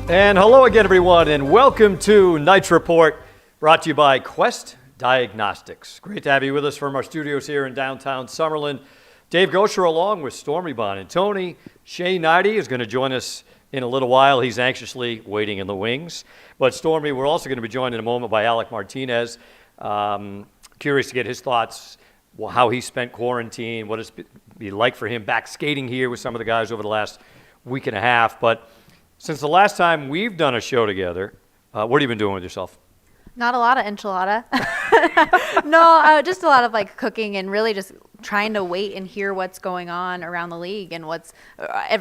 And hello again, everyone, and welcome to Night's Report, brought to you by Quest Diagnostics. Great to have you with us from our studios here in downtown Summerlin. Dave Gosher along with Stormy Bonantoni. Shane Knighty is going to join us in a little while. He's anxiously waiting in the wings. But Stormy, we're also going to be joined in a moment by Alec Martinez. Curious to get his thoughts, how he spent quarantine, what it's be like for him back skating here with some of the guys over the last week and a half. But since the last time we've done a show together, what have you been doing with yourself? Not a lot of enchilada. No, just a lot of cooking and really just trying to wait and hear what's going on around the league and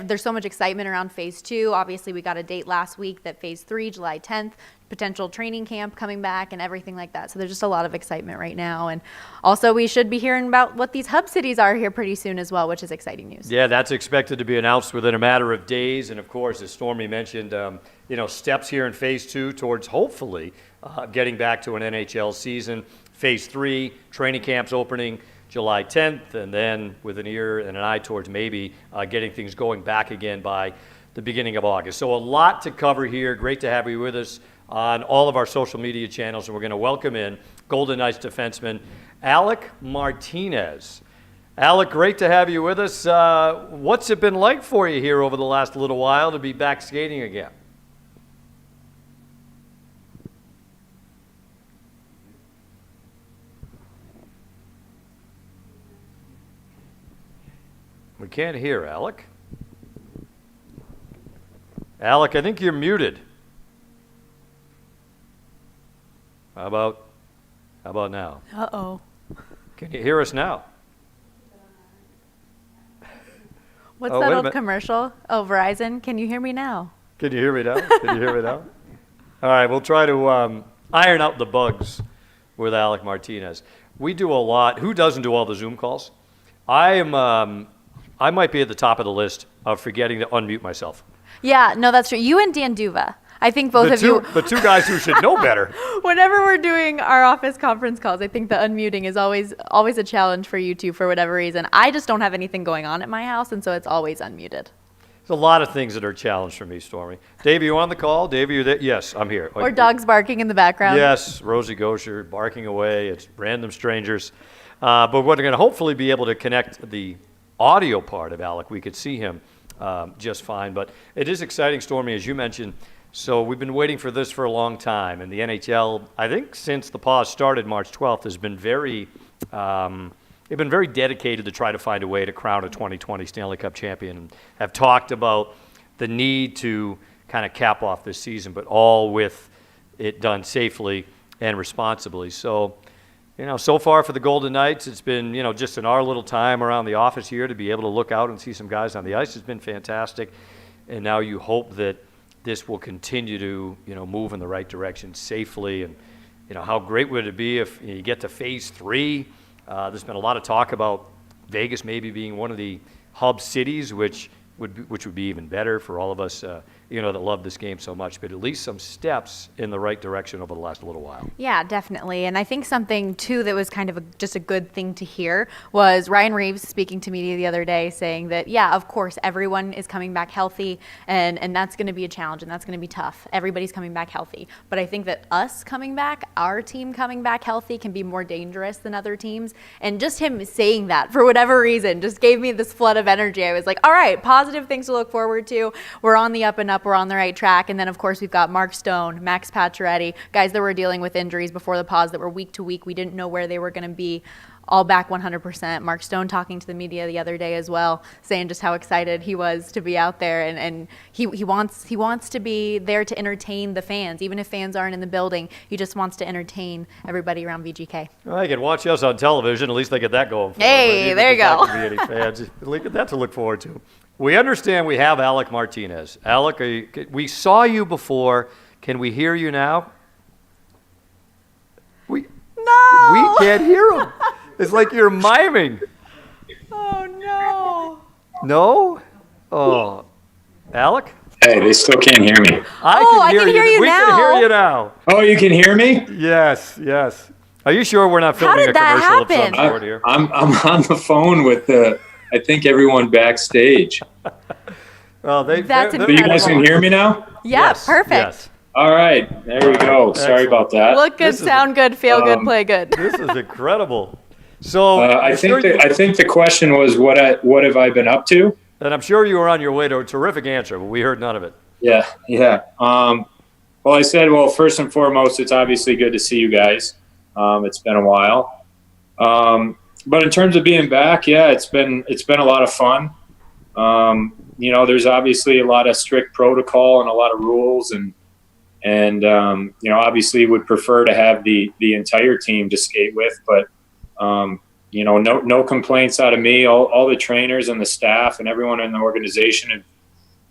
there's so much excitement around phase 2. Obviously, we got a date last week that phase 3, July 10th, potential training camp coming back and everything like that. So there's just a lot of excitement right now. And also we should be hearing about what these hub cities are here pretty soon as well, which is exciting news. Yeah, that's expected to be announced within a matter of days. And of course, as Stormy mentioned, steps here in phase 2 towards hopefully getting back to an NHL season. Phase 3, training camps opening July 10th, and then with an ear and an eye towards maybe getting things going back again by the beginning of August. So a lot to cover here. Great to have you with us on all of our social media channels, and we're going to welcome in Golden Knights defenseman Alec Martinez. Alec, great to have you with us. What's it been like for you here over the last little while to be back skating again? We can't hear Alec. Alec, I think you're muted. How about now? Uh-oh. Can you hear us now? What's that old commercial? Oh, Verizon, can you hear me now? Can you hear me now? Can you hear me now? All right, we'll try to iron out the bugs with Alec Martinez. We do a lot. Who doesn't do all the Zoom calls? I might be at the top of the list of forgetting to unmute myself. Yeah, no, that's true. You and Dan Duva. I think both of you. The two guys who should know better. Whenever we're doing our office conference calls, I think the unmuting is always a challenge for you two for whatever reason. I just don't have anything going on at my house, and so it's always unmuted. There's a lot of things that are a challenge for me, Stormy. Dave, are you on the call? Dave, are you there? Yes, I'm here. Or dogs barking in the background. Yes, Rosie Gosher barking away. It's random strangers. But we're going to hopefully be able to connect the audio part of Alec. We could see him just fine. But it is exciting, Stormy, as you mentioned. So we've been waiting for this for a long time. And the NHL, I think since the pause started March 12th, has been they've been very dedicated to try to find a way to crown a 2020 Stanley Cup champion. And have talked about the need to kind of cap off this season, but all with it done safely and responsibly. So, so far for the Golden Knights, it's been, just in our little time around the office here to be able to look out and see some guys on the ice has been fantastic. And now you hope that this will continue to, move in the right direction safely. And, how great would it be if you get to phase 3? There's been a lot of talk about Vegas maybe being one of the hub cities, which would be even better for all of us, that love this game so much. But at least some steps in the right direction over the last little while. Yeah, definitely. And I think something, too, that was kind of just a good thing to hear was Ryan Reeves speaking to media the other day saying that, yeah, of course, everyone is coming back healthy, and that's going to be a challenge, and that's going to be tough. Everybody's coming back healthy. But I think that us coming back, our team coming back healthy, can be more dangerous than other teams. And just him saying that, for whatever reason, just gave me this flood of energy. I was like, all right, positive things to look forward to. We're on the up and up. We're on the right track. And then, of course, we've got Mark Stone, Max Pacioretty, guys that were dealing with injuries before the pause that were week to week. We didn't know where they were going to be. All back 100%. Mark Stone talking to the media the other day as well, saying just how excited he was to be out there, and he wants to be there to entertain the fans, even if fans aren't in the building. He just wants to entertain everybody around VGK. Well, they can watch us on television. At least they get that going. Hey, there you go. Be any fans. Look at that to look forward to. We understand we have Alec Martinez. Alec, we saw you before. Can we hear you now? No. We can't hear him. It's like you're miming. Oh, no. No? Oh. Alec? Hey, they still can't hear me. I can hear you we now. We can hear you now. Oh, you can hear me? Yes. Are you sure we're not filming a commercial of some sort here? I'm on the phone with I think everyone backstage. Well, That's So you guys can hear me now? Yeah, Yes, perfect. yes. All right, there we go. Sorry Excellent. about that. Look good, This is- sound good, feel good, play good. This is incredible. So I think the question was what have I been up to? and I'm sure you were on your way to a terrific answer, but we heard none of it. Yeah. Well, I said, first and foremost, it's obviously good to see you guys. It's been a while. But in terms of being back, yeah, it's been a lot of fun. There's obviously a lot of strict protocol and a lot of rules, and obviously would prefer to have the entire team to skate with, but no complaints out of me. All the trainers and the staff and everyone in the organization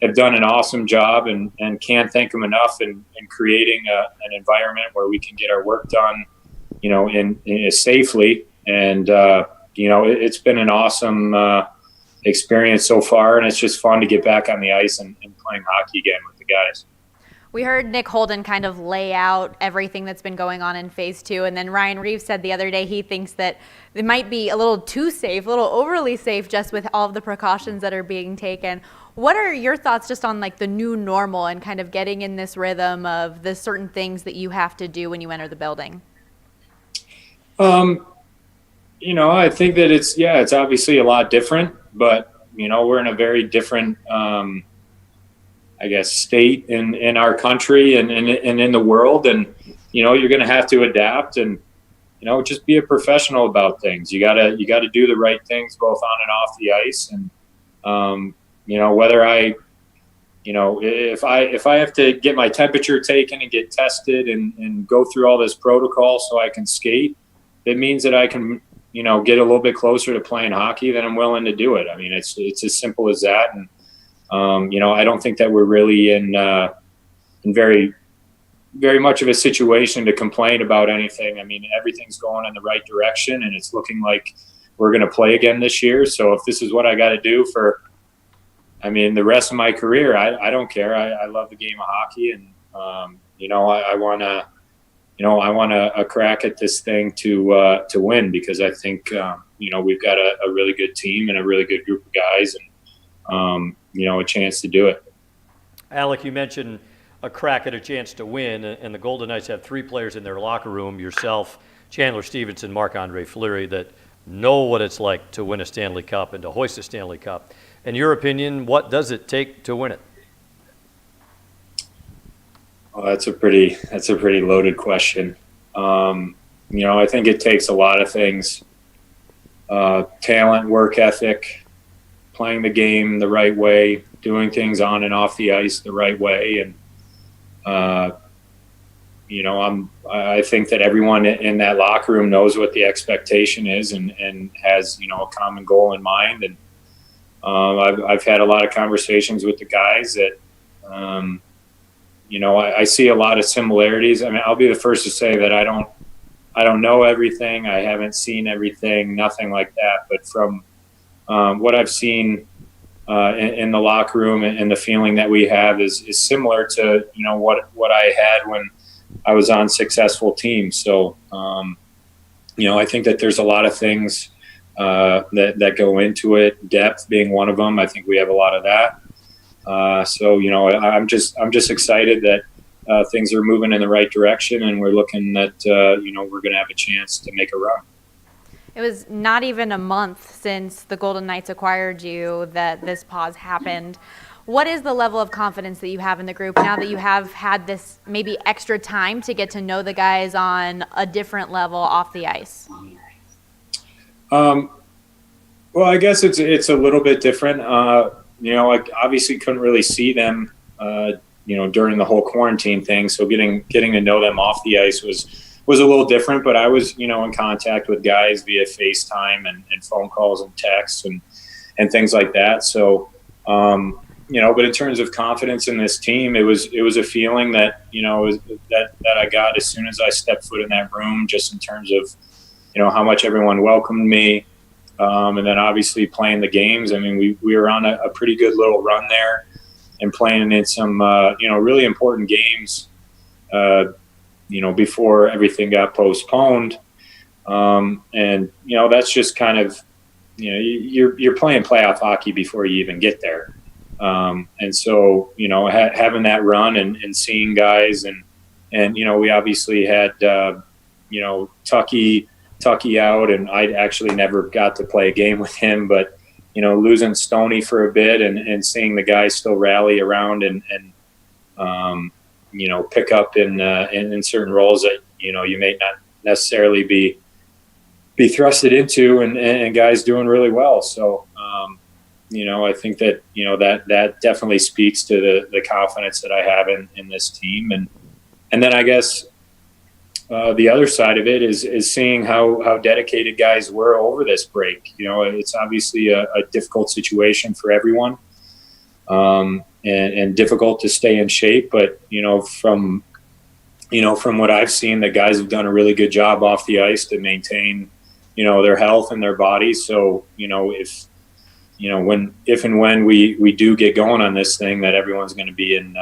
have done an awesome job, and can't thank them enough in creating an environment where we can get our work done, in safely. And it's been an awesome experience so far, and it's just fun to get back on the ice and playing hockey again with the guys. We heard Nick Holden kind of lay out everything that's been going on in phase 2. And then Ryan Reeves said the other day he thinks that it might be a little too safe, a little overly safe, just with all of the precautions that are being taken. What are your thoughts just on like the new normal and kind of getting in this rhythm of the certain things that you have to do when you enter the building? I think that it's obviously a lot different, but we're in a very different state in our country and in the world, and you're going to have to adapt and just be a professional about things. You gotta do the right things both on and off the ice, and whether if I have to get my temperature taken and get tested and go through all this protocol so I can skate, it means that I can get a little bit closer to playing hockey, then I'm willing to do it. I mean, it's as simple as that. And I don't think that we're really in very, very much of a situation to complain about anything. I mean, everything's going in the right direction, and it's looking like we're going to play again this year. So if this is what I got to do for, the rest of my career, I don't care. I love the game of hockey, and I want a crack at this thing to win, because I think we've got a really good team and a really good group of guys, and a chance to do it. Alec, you mentioned a crack at a chance to win, and the Golden Knights have 3 players in their locker room, yourself, Chandler Stevenson, Marc-Andre Fleury, that know what it's like to win a Stanley Cup and to hoist a Stanley Cup. In your opinion, what does it take to win it? Well, that's a pretty loaded question. I think it takes a lot of things: talent, work ethic, playing the game the right way, doing things on and off the ice the right way, and I think that everyone in that locker room knows what the expectation is and has a common goal in mind. And I've had a lot of conversations with the guys that I see a lot of similarities. I mean, I'll be the first to say that I don't know everything. I haven't seen everything, nothing like that. But from what I've seen in the locker room and the feeling that we have is similar to what I had when I was on successful teams. So I think that there's a lot of things that go into it. Depth being one of them. I think we have a lot of that. I'm just excited that things are moving in the right direction, and we're looking that we're going to have a chance to make a run. It was not even a month since the Golden Knights acquired you that this pause happened. What is the level of confidence that you have in the group now that you have had this maybe extra time to get to know the guys on a different level off the ice? Well, I guess it's a little bit different. I obviously couldn't really see them, during the whole quarantine thing. So getting to know them off the ice was a little different, but I was, in contact with guys via FaceTime and phone calls and texts and things like that. So, but in terms of confidence in this team, it was a feeling that, that I got as soon as I stepped foot in that room, just in terms of, how much everyone welcomed me. And then obviously playing the games. I mean, we were on a pretty good little run there and playing in some, really important games, before everything got postponed. And that's just kind of, you're playing playoff hockey before you even get there. And so, having that run and seeing guys and, we obviously had, Tucky out, and I actually never got to play a game with him, but, losing Stoney for a bit and seeing the guys still rally around and pick up in certain roles that, you may not necessarily be thrusted into and guys doing really well. So, I think that, that definitely speaks to the confidence that I have in this team. And then I guess the other side of it is seeing how dedicated guys were over this break. It's obviously a difficult situation for everyone, and difficult to stay in shape. But, from what I've seen, the guys have done a really good job off the ice to maintain, their health and their bodies. So, if and when we do get going on this thing, that everyone's going to be in,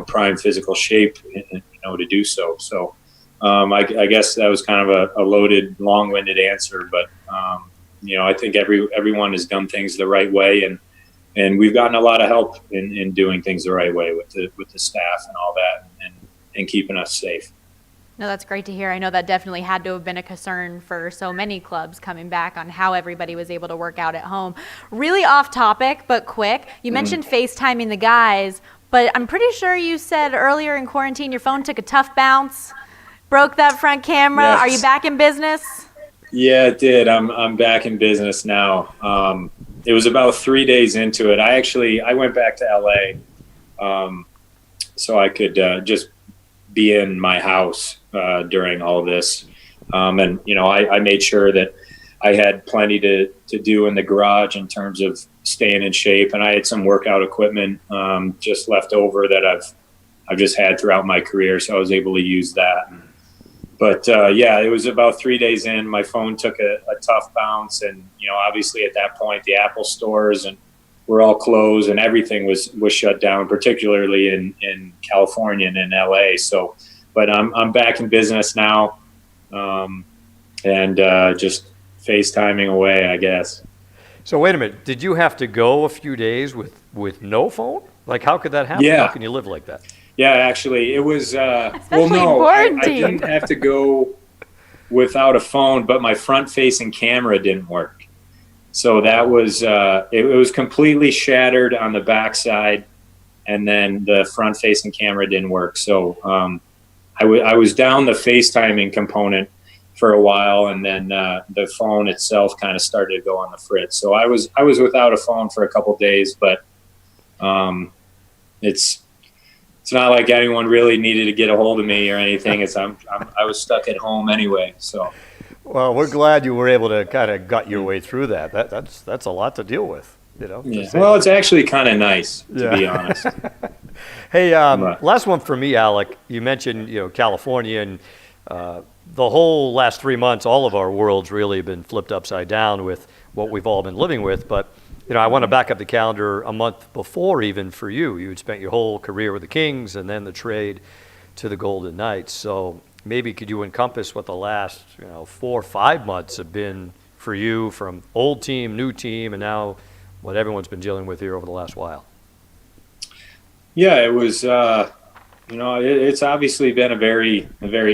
prime physical shape, to do so. So, I guess that was kind of a loaded, long-winded answer, but, I think everyone has done things the right way, and we've gotten a lot of help in doing things the right way with the staff and all that, and keeping us safe. No, that's great to hear. I know that definitely had to have been a concern for so many clubs coming back on how everybody was able to work out at home. Really off topic, but quick. You mentioned FaceTiming the guys, but I'm pretty sure you said earlier in quarantine your phone took a tough bounce, broke that front camera. Yes. Are you back in business? Yeah, it did. I'm back in business now. It was about 3 days into it. I went back to LA, so I could just be in my house during all of this. And, I made sure that I had plenty to do in the garage in terms of staying in shape. And I had some workout equipment just left over that I've just had throughout my career. So I was able to use that. But, it was about 3 days in. My phone took a tough bounce. And, obviously at that point, the Apple stores were all closed and everything was shut down, particularly in California and in LA. So, but I'm back in business now, and just FaceTiming away, I guess. So wait a minute. Did you have to go a few days with no phone? Like, how could that happen? Yeah. How can you live like that? Yeah, actually, it was. I quarantine. didn't have to go without a phone, but my front-facing camera didn't work. So that was it was completely shattered on the backside, and then the front-facing camera didn't work. So I was down the FaceTiming component for a while, and then the phone itself kind of started to go on the fritz. So I was without a phone for a couple days, but it's not like anyone really needed to get a hold of me or anything. I was stuck at home anyway. So. Well, we're glad you were able to kind of gut your way through that. That's a lot to deal with, Yeah. Well, it's actually kind of nice, to be honest. Hey, last one for me, Alec. You mentioned, California, and the whole last 3 months, all of our worlds really have been flipped upside down with what we've all been living with. But, I want to back up the calendar a month before even for you. You had spent your whole career with the Kings and then the trade to the Golden Knights. So maybe could you encompass what the last 4 or 5 months have been for you, from old team, new team, and now what everyone's been dealing with here over the last while? Yeah, it was. It's obviously been a very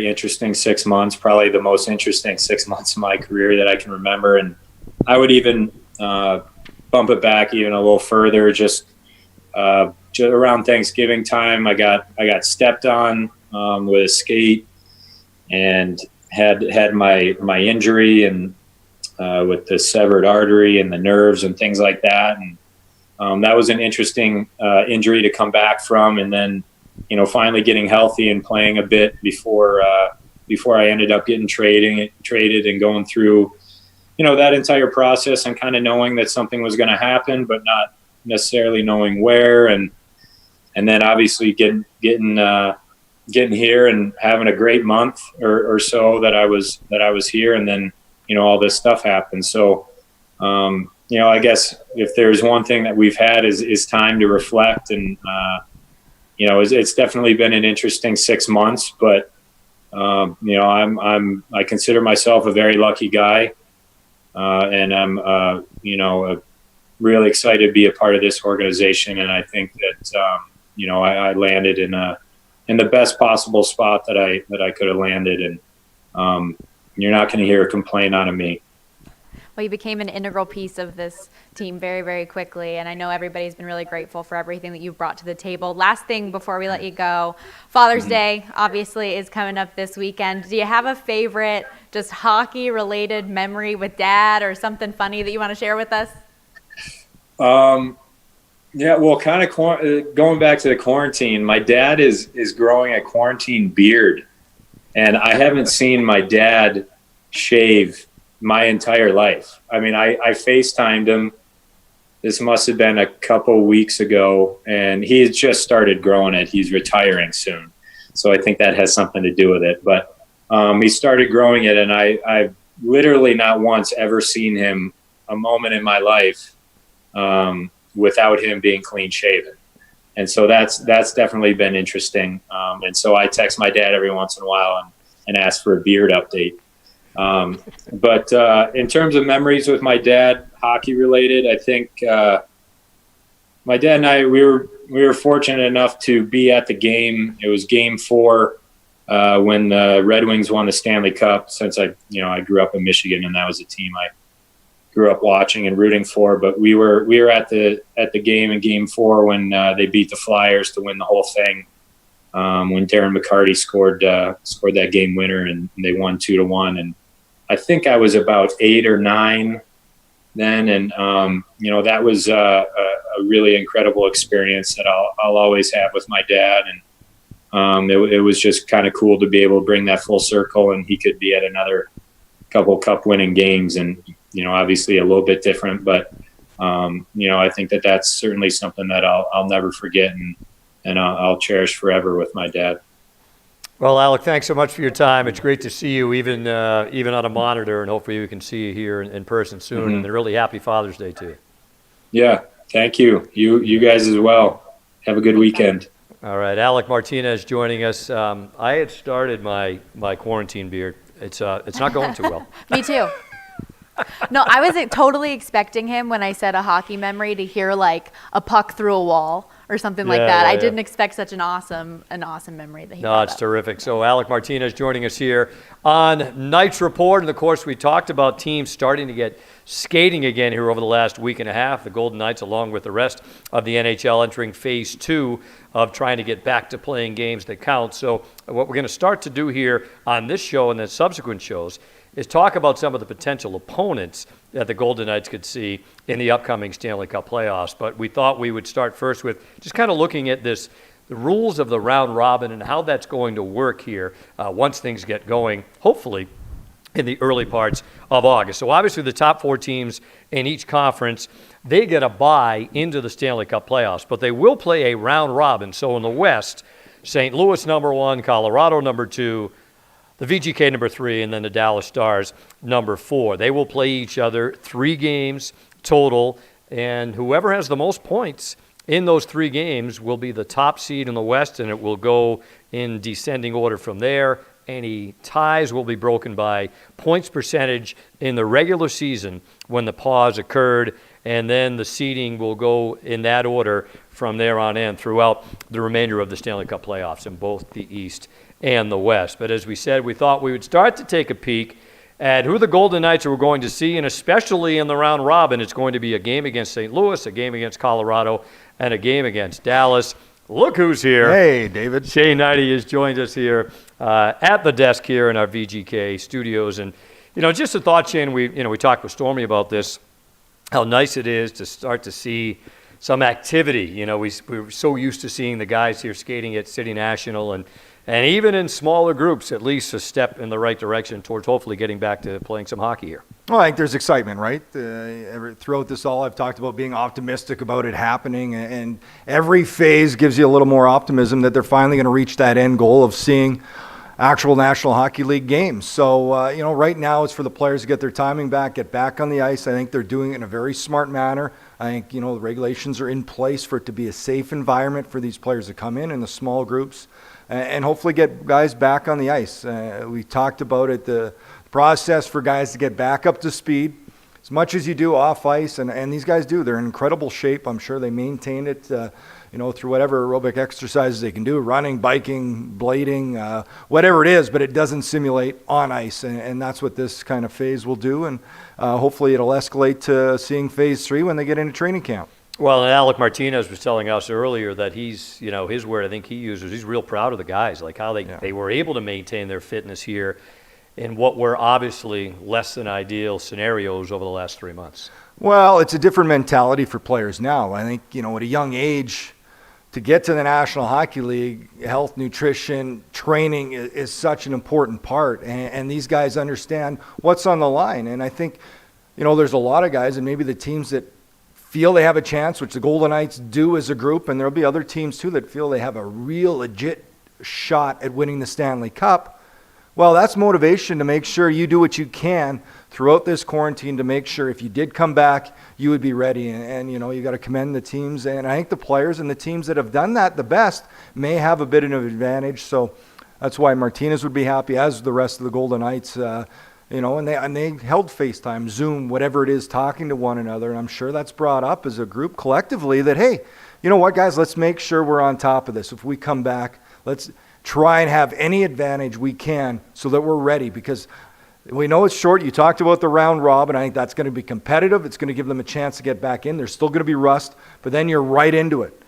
interesting 6 months. Probably the most interesting 6 months of my career that I can remember, and I would even bump it back even a little further. Just around Thanksgiving time, I got stepped on with a skate, and had my injury, and with the severed artery and the nerves and things like that. And that was an interesting injury to come back from. And then, finally getting healthy and playing a bit before I ended up getting traded and going through, that entire process, and kind of knowing that something was going to happen, but not necessarily knowing where. And then obviously getting here and having a great month or so that I was here. And then, all this stuff happened. So, I guess if there's one thing that we've had is time to reflect, and, it's definitely been an interesting 6 months, but, I consider myself a very lucky guy. And I'm, really excited to be a part of this organization, and I think that I landed in the best possible spot that I could have landed, and you're not going to hear a complaint out of me. Well, you became an integral piece of this team very, very quickly, and I know everybody's been really grateful for everything that you've brought to the table. Last thing before we let you go, Father's Day obviously is coming up this weekend. Do you have a favorite just hockey-related memory with Dad or something funny that you want to share with us? Yeah, well, kind of going back to the quarantine, my dad is growing a quarantine beard, and I haven't seen my dad shave my entire life. I mean, I FaceTimed him. This must have been a couple weeks ago, and he had just started growing it. He's retiring soon, so I think that has something to do with it. But he started growing it, and I've literally not once ever seen him a moment in my life without him being clean shaven. And so that's definitely been interesting. And so I text my dad every once in a while and ask for a beard update. But in terms of memories with my dad, hockey related, I think my dad and I, we were fortunate enough to be at the game. It was Game 4 when the Red Wings won the Stanley Cup. Since I grew up in Michigan, and that was a team I grew up watching and rooting for. But we were at the game in Game 4 when they beat the Flyers to win the whole thing. When Darren McCarty scored that game winner, and they won 2-1. And I think I was about 8 or 9 then, and that was a really incredible experience that I'll always have with my dad. And it was just kind of cool to be able to bring that full circle, and he could be at another couple cup winning games, and obviously a little bit different, but I think that's certainly something that I'll never forget, and I'll cherish forever with my dad. Well, Alec, thanks so much for your time. It's great to see you, even on a monitor, and hopefully we can see you here in person soon. Mm-hmm. And a really happy Father's Day to you. Yeah, thank you. You guys as well. Have a good weekend. All right, Alec Martinez joining us. I had started my quarantine beard. It's not going too well. Me too. No, I was totally expecting him when I said a hockey memory to hear like a puck through a wall or something like that. I didn't expect such an awesome memory that he brought it's up. Terrific. So Alec Martinez joining us here on Knights Report. And of course, we talked about teams starting to get skating again here over the last week and a half. The Golden Knights, along with the rest of the NHL, entering phase 2 of trying to get back to playing games that count. So what we're going to start to do here on this show and then subsequent shows is talk about some of the potential opponents that the Golden Knights could see in the upcoming Stanley Cup playoffs. But we thought we would start first with just kind of looking at the rules of the round robin and how that's going to work here once things get going, hopefully in the early parts of August. So obviously the top 4 teams in each conference, they get a bye into the Stanley Cup playoffs, but they will play a round robin. So in the West, St. Louis number 1, Colorado number 2, the VGK number 3, and then the Dallas Stars number 4. They will play each other 3 games total, and whoever has the most points in those 3 games will be the top seed in the West, and it will go in descending order from there. Any ties will be broken by points percentage in the regular season when the pause occurred, and then the seeding will go in that order from there on in throughout the remainder of the Stanley Cup playoffs in both the East and the West. But as we said, we thought we would start to take a peek at who the Golden Knights are going to see, and especially in the round robin, it's going to be a game against St. Louis, a game against Colorado, and a game against Dallas. Look who's here. Hey, David. Shane Knighty has joined us here at the desk here in our VGK studios. And, just a thought, Shane, we talked with Stormy about this, how nice it is to start to see some activity. We were so used to seeing the guys here skating at City National, and even in smaller groups, at least a step in the right direction towards hopefully getting back to playing some hockey here. Well, I think there's excitement, right? Throughout this all, I've talked about being optimistic about it happening, and every phase gives you a little more optimism that they're finally going to reach that end goal of seeing actual National Hockey League games. So, right now it's for the players to get their timing back, get back on the ice. I think they're doing it in a very smart manner. I think, the regulations are in place for it to be a safe environment for these players to come in the small groups and hopefully get guys back on the ice. We talked about it, the process for guys to get back up to speed. as much as you do off ice, and these guys do. They're in incredible shape. I'm sure they maintain it, through whatever aerobic exercises they can do, running, biking, blading, whatever it is, but it doesn't simulate on ice, and that's what this kind of phase will do, and hopefully it'll escalate to seeing phase 3 when they get into training camp. Well, and Alec Martinez was telling us earlier that he's, his word I think he uses, he's real proud of the guys, like how they were able to maintain their fitness here in what were obviously less than ideal scenarios over the last 3 months. Well, it's a different mentality for players now. I think, at a young age, to get to the National Hockey League, health, nutrition, training is such an important part. And these guys understand what's on the line. And I think, there's a lot of guys, and maybe the teams that feel they have a chance, which the Golden Knights do as a group, and there'll be other teams too that feel they have a real legit shot at winning the Stanley Cup. Well, that's motivation to make sure you do what you can throughout this quarantine to make sure if you did come back, you would be ready. And you got to commend the teams. And I think the players and the teams that have done that the best may have a bit of an advantage. So that's why Martinez would be happy, as the rest of the Golden Knights. And they held FaceTime, Zoom, whatever it is, talking to one another. And I'm sure that's brought up as a group collectively that, hey, you know what, guys, let's make sure we're on top of this. If we come back, let's try and have any advantage we can so that we're ready, because we know it's short. You talked about the round robin. I think that's going to be competitive. It's going to give them a chance to get back in. There's still going to be rust, but then you're right into it.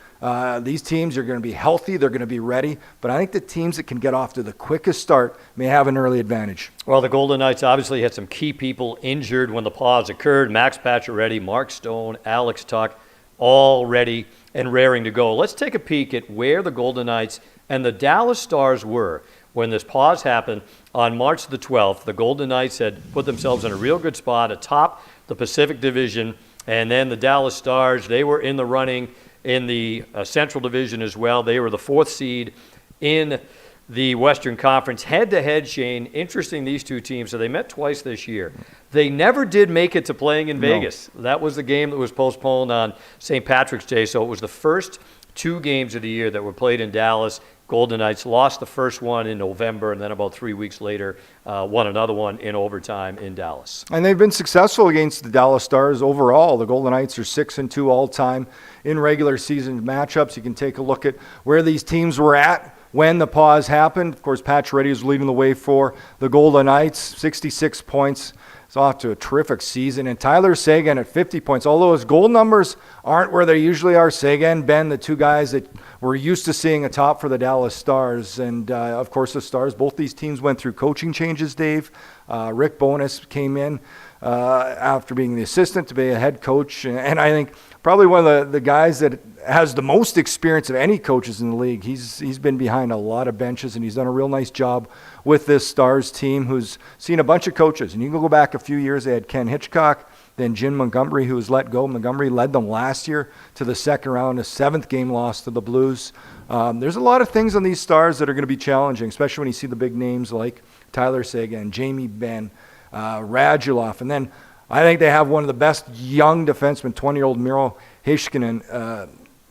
These teams are going to be healthy. They're going to be ready. But I think the teams that can get off to the quickest start may have an early advantage. Well, the Golden Knights obviously had some key people injured when the pause occurred. Max Pacioretty, Mark Stone, Alex Tuch, all ready and raring to go. Let's take a peek at where the Golden Knights and the Dallas Stars were when this pause happened on March the 12th. The Golden Knights had put themselves in a real good spot atop the Pacific Division. And then the Dallas Stars, they were in the running in the Central Division as well. They were the 4th seed in the Western Conference. Head-to-head, Shane, interesting, these two teams. So they met twice this year. They never did make it to playing in Vegas. That was the game that was postponed on St. Patrick's Day. So it was the first 2 games of the year that were played in Dallas. Golden Knights lost the first one in November, and then about 3 weeks later, won another one in overtime in Dallas. And they've been successful against the Dallas Stars overall. The Golden Knights are 6-2 all-time in regular season matchups. You can take a look at where these teams were at when the pause happened. Of course, Pacioretty was leading the way for the Golden Knights, 66 points. It's off to a terrific season. And Tyler Seguin at 50 points. Although his goal numbers aren't where they usually are, Seguin, Ben, the two guys that we're used to seeing atop for the Dallas Stars. And, of course, the Stars, both these teams went through coaching changes, Dave. Rick Bowness came in after being the assistant to be a head coach. And I think probably one of the guys that has the most experience of any coaches in the league. He's been behind a lot of benches, and he's done a real nice job with this Stars team, who's seen a bunch of coaches. And you can go back a few years, they had Ken Hitchcock, then Jim Montgomery, who was let go. Montgomery led them last year to the second round, a 7th game loss to the Blues. There's a lot of things on these Stars that are going to be challenging, especially when you see the big names like Tyler Seguin, Jamie Benn, Radulov. And then I think they have one of the best young defensemen, 20-year-old Miro Heiskanen.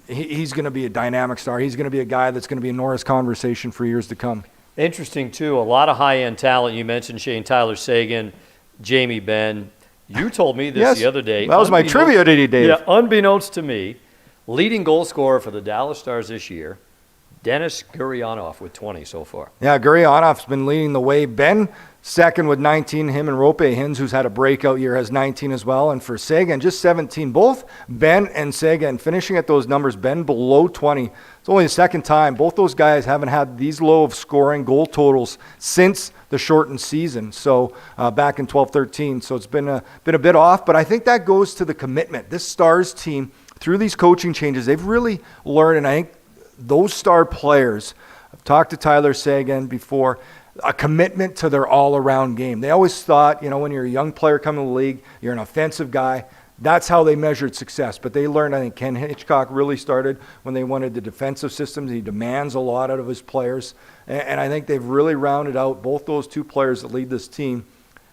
He's going to be a dynamic star. He's going to be a guy that's going to be in Norris conversation for years to come. Interesting, too. A lot of high-end talent. You mentioned Shane, Tyler Seguin, Jamie Benn. You told me this the other day. That was my trivia today, Dave. Yeah, unbeknownst to me, leading goal scorer for the Dallas Stars this year, Denis Gurianov with 20 so far. Yeah, Gurianov's been leading the way. Ben second with 19. Him and Rope Hins, who's had a breakout year, has 19 as well. And for Seguin, just 17. Both Ben and Seguin finishing at those numbers. Ben below 20. It's only the second time. Both those guys haven't had these low of scoring goal totals since the shortened season. So back in 12-13. So it's been a bit off. But I think that goes to the commitment. This Stars team, through these coaching changes, they've really learned. And I think those star players, I've talked to Tyler Seguin before, a commitment to their all-around game. They always thought, when you're a young player coming to the league, you're an offensive guy. That's how they measured success. But they learned, I think Ken Hitchcock really started when they wanted the defensive systems. He demands a lot out of his players. And I think they've really rounded out both those two players that lead this team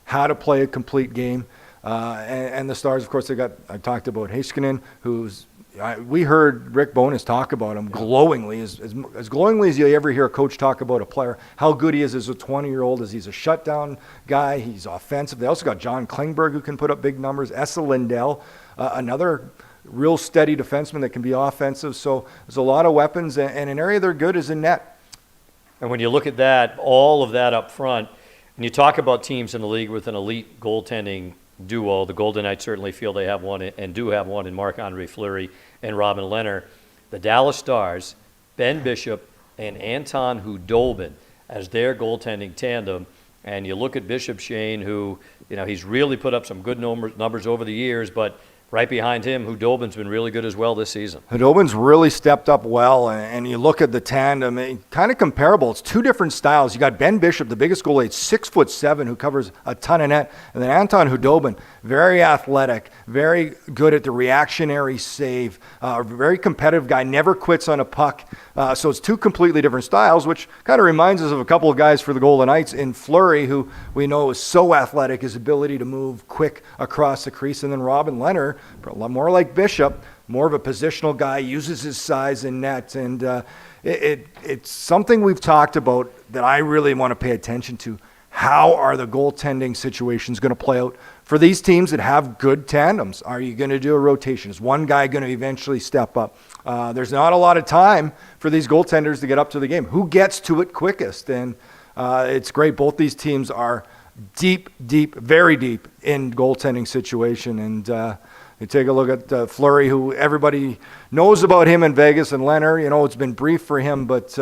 how to play a complete game. And the Stars, of course, I talked about Heiskanen, who's we heard Rick Bowness talk about him glowingly, as glowingly as you ever hear a coach talk about a player, how good he is as a 20-year-old, as he's a shutdown guy, he's offensive. They also got John Klingberg, who can put up big numbers, Esa Lindell, another real steady defenseman that can be offensive. So there's a lot of weapons, and an area they're good is in net. And when you look at that, all of that up front, and you talk about teams in the league with an elite goaltending duo, the Golden Knights certainly feel they have one and do have one in Marc-Andre Fleury and Robin Lehner. The Dallas Stars, Ben Bishop and Anton Hudobin as their goaltending tandem. And you look at Bishop, Shane, who, he's really put up some good numbers over the years, but right behind him, Hudobin's been really good as well this season. Hudobin's really stepped up well, and you look at the tandem, kind of comparable. It's two different styles. You got Ben Bishop, the biggest goalie, 6'7", who covers a ton of net, and then Anton Hudobin, very athletic, very good at the reactionary save, a very competitive guy, never quits on a puck. So it's two completely different styles, which kind of reminds us of a couple of guys for the Golden Knights in Fleury, who we know is so athletic, his ability to move quick across the crease, and then Robin Lehner, a lot more like Bishop, more of a positional guy, uses his size in net, and it's something we've talked about that I really want to pay attention to. How are the goaltending situations going to play out for these teams that have good tandems? Are you going to do a rotation? Is one guy going to eventually step up? There's not a lot of time for these goaltenders to get up to the game. Who gets to it quickest? And it's great. Both these teams are deep, very deep in goaltending situation, and you take a look at Fleury, who everybody knows about him in Vegas, and Lehner, it's been brief for him, but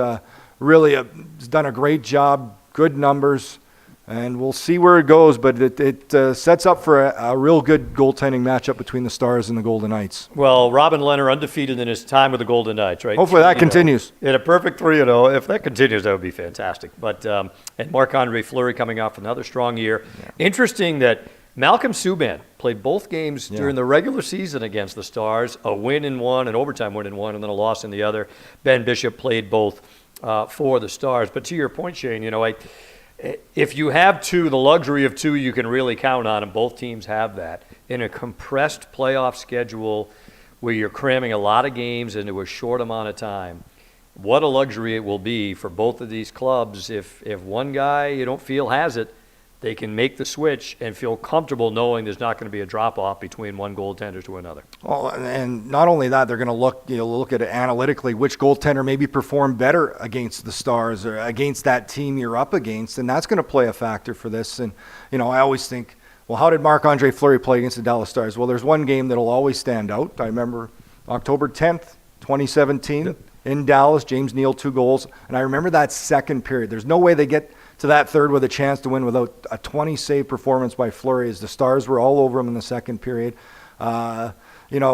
really has done a great job, good numbers, and we'll see where it goes, but it sets up for a real good goaltending matchup between the Stars and the Golden Knights. Well, Robin Lehner undefeated in his time with the Golden Knights, right? Hopefully that continues. In a perfect 3-0. If that continues, that would be fantastic. But and Marc-Andre Fleury coming off another strong year. Yeah. Interesting that Malcolm Subban played both games during the regular season against the Stars, a win in one, an overtime win in one, and then a loss in the other. Ben Bishop played both for the Stars. But to your point, Shane, if you have two, the luxury of two you can really count on, and both teams have that, in a compressed playoff schedule where you're cramming a lot of games into a short amount of time, what a luxury it will be for both of these clubs if one guy you don't feel has it, they can make the switch and feel comfortable knowing there's not going to be a drop-off between one goaltender to another. Well, and not only that, they're going to look at it analytically, which goaltender maybe performed better against the Stars or against that team you're up against, and that's going to play a factor for this. And, I always think, well, how did Marc-Andre Fleury play against the Dallas Stars? Well, there's one game that'll always stand out. I remember October 10th, 2017, in Dallas, James Neal, 2 goals, and I remember that second period. There's no way they get to that third with a chance to win without a 20-save performance by Fleury, as the Stars were all over him in the second period. It's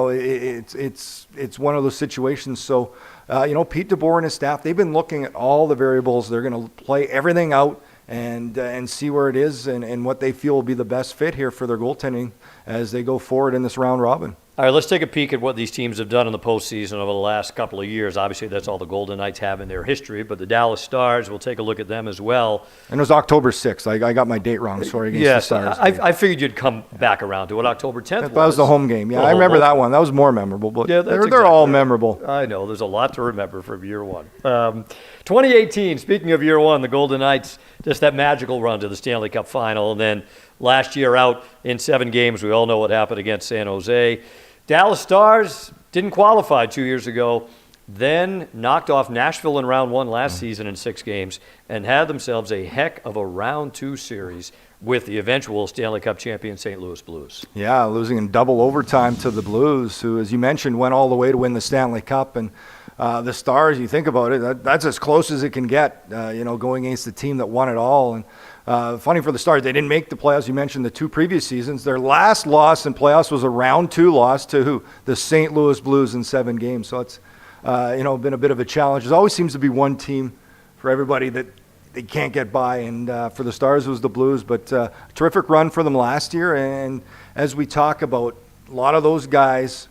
one of those situations. So, Pete DeBoer and his staff, they've been looking at all the variables. They're going to play everything out and see where it is and what they feel will be the best fit here for their goaltending as they go forward in this round robin. All right, let's take a peek at what these teams have done in the postseason over the last couple of years. Obviously, that's all the Golden Knights have in their history, but the Dallas Stars, we'll take a look at them as well. And it was October 6th. I got my date wrong, sorry, against the Stars. I figured you'd come back around to what October 10th was. That was the home game. Yeah, I remember that one. That was more memorable, but they're all memorable. I know. There's a lot to remember from year one. 2018, speaking of year one, the Golden Knights, just that magical run to the Stanley Cup final, and then last year out in 7 games. We all know what happened against San Jose. Dallas Stars didn't qualify 2 years ago, then knocked off Nashville in round 1 last season in 6 games and had themselves a heck of a round 2 series with the eventual Stanley Cup champion St. Louis Blues. Yeah, losing in double overtime to the Blues, who, as you mentioned, went all the way to win the Stanley Cup. And the Stars, you think about it, that's as close as it can get, going against the team that won it all. And funny for the Stars, they didn't make the playoffs. You mentioned the 2 previous seasons. Their last loss in playoffs was a round 2 loss to who? The St. Louis Blues in 7 games. So it's been a bit of a challenge. There always seems to be one team for everybody that they can't get by, and for the Stars it was the Blues. But terrific run for them last year. And as we talk about, a lot of those guys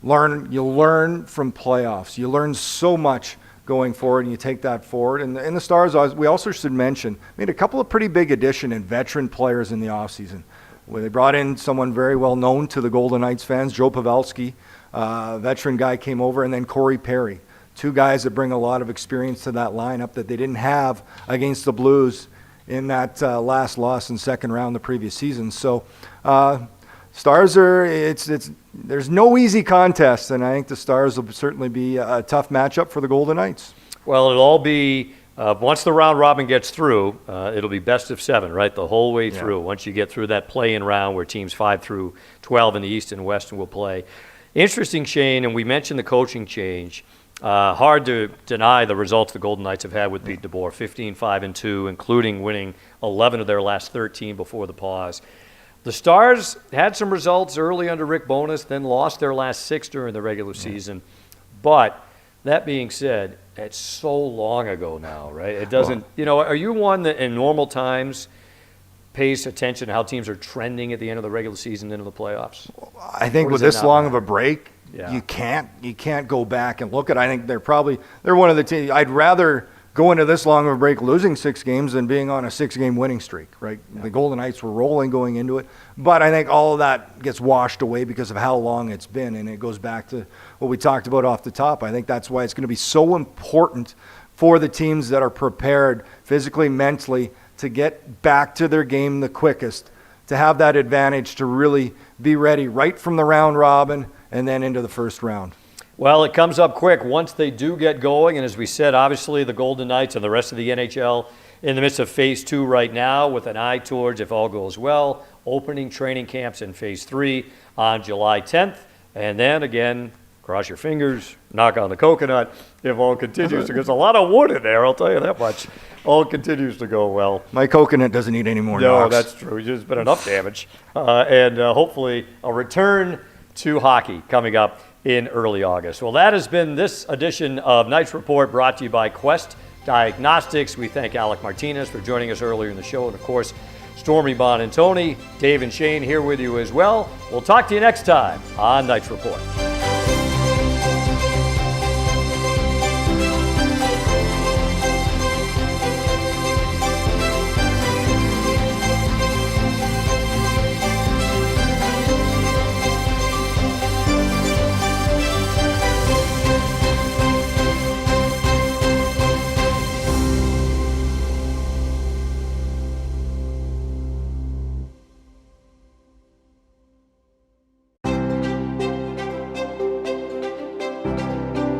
you'll learn from playoffs. You learn so much going forward, and you take that forward. And the Stars, we also should mention, made a couple of pretty big addition and veteran players in the offseason, where they brought in someone very well known to the Golden Knights fans, Joe Pavelski, veteran guy came over, and then Corey Perry. Two guys that bring a lot of experience to that lineup that they didn't have against the Blues in that last loss in second round the previous season. So Stars there's no easy contest, and I think the Stars will certainly be a tough matchup for the Golden Knights. Well, it'll all be, once the round robin gets through, it'll be best of 7, right, the whole way through. Once you get through that play-in round where teams 5 through 12 in the East and West will play. Interesting, Shane, and we mentioned the coaching change. Hard to deny the results the Golden Knights have had with Pete DeBoer, 15-5-2, including winning 11 of their last 13 before the pause. The Stars had some results early under Rick Bowness, then lost their last 6 during the regular season. But that being said, it's so long ago now, right? It doesn't, are you one that in normal times pays attention to how teams are trending at the end of the regular season into the playoffs? I think with this long of a break, Yeah. you can't go back and look at. I think they're one of the teams. I'd rather go into this long of a break losing 6 games than being on a 6-game winning streak, right? Yeah. The Golden Knights were rolling going into it, but I think all of that gets washed away because of how long it's been, and it goes back to what we talked about off the top. I think that's why it's going to be so important for the teams that are prepared physically, mentally, to get back to their game the quickest, to have that advantage to really be ready right from the round robin and then into the first round. Well, it comes up quick once they do get going, and as we said, obviously the Golden Knights and the rest of the NHL in the midst of Phase 2 right now with an eye towards, if all goes well, opening training camps in Phase 3 on July 10th, and then again, cross your fingers, knock on the coconut, if all continues to, there's a lot of wood in there, I'll tell you that much. All continues to go well. My coconut doesn't need any more No, knocks. that's true. There's been enough damage. And hopefully a return to hockey coming up in early August. Well, that has been this edition of Knights Report, brought to you by Quest Diagnostics. We thank Alec Martinez for joining us earlier in the show, and of course, Stormy Bon and Tony, Dave and Shane here with you as well. We'll talk to you next time on Knights Report.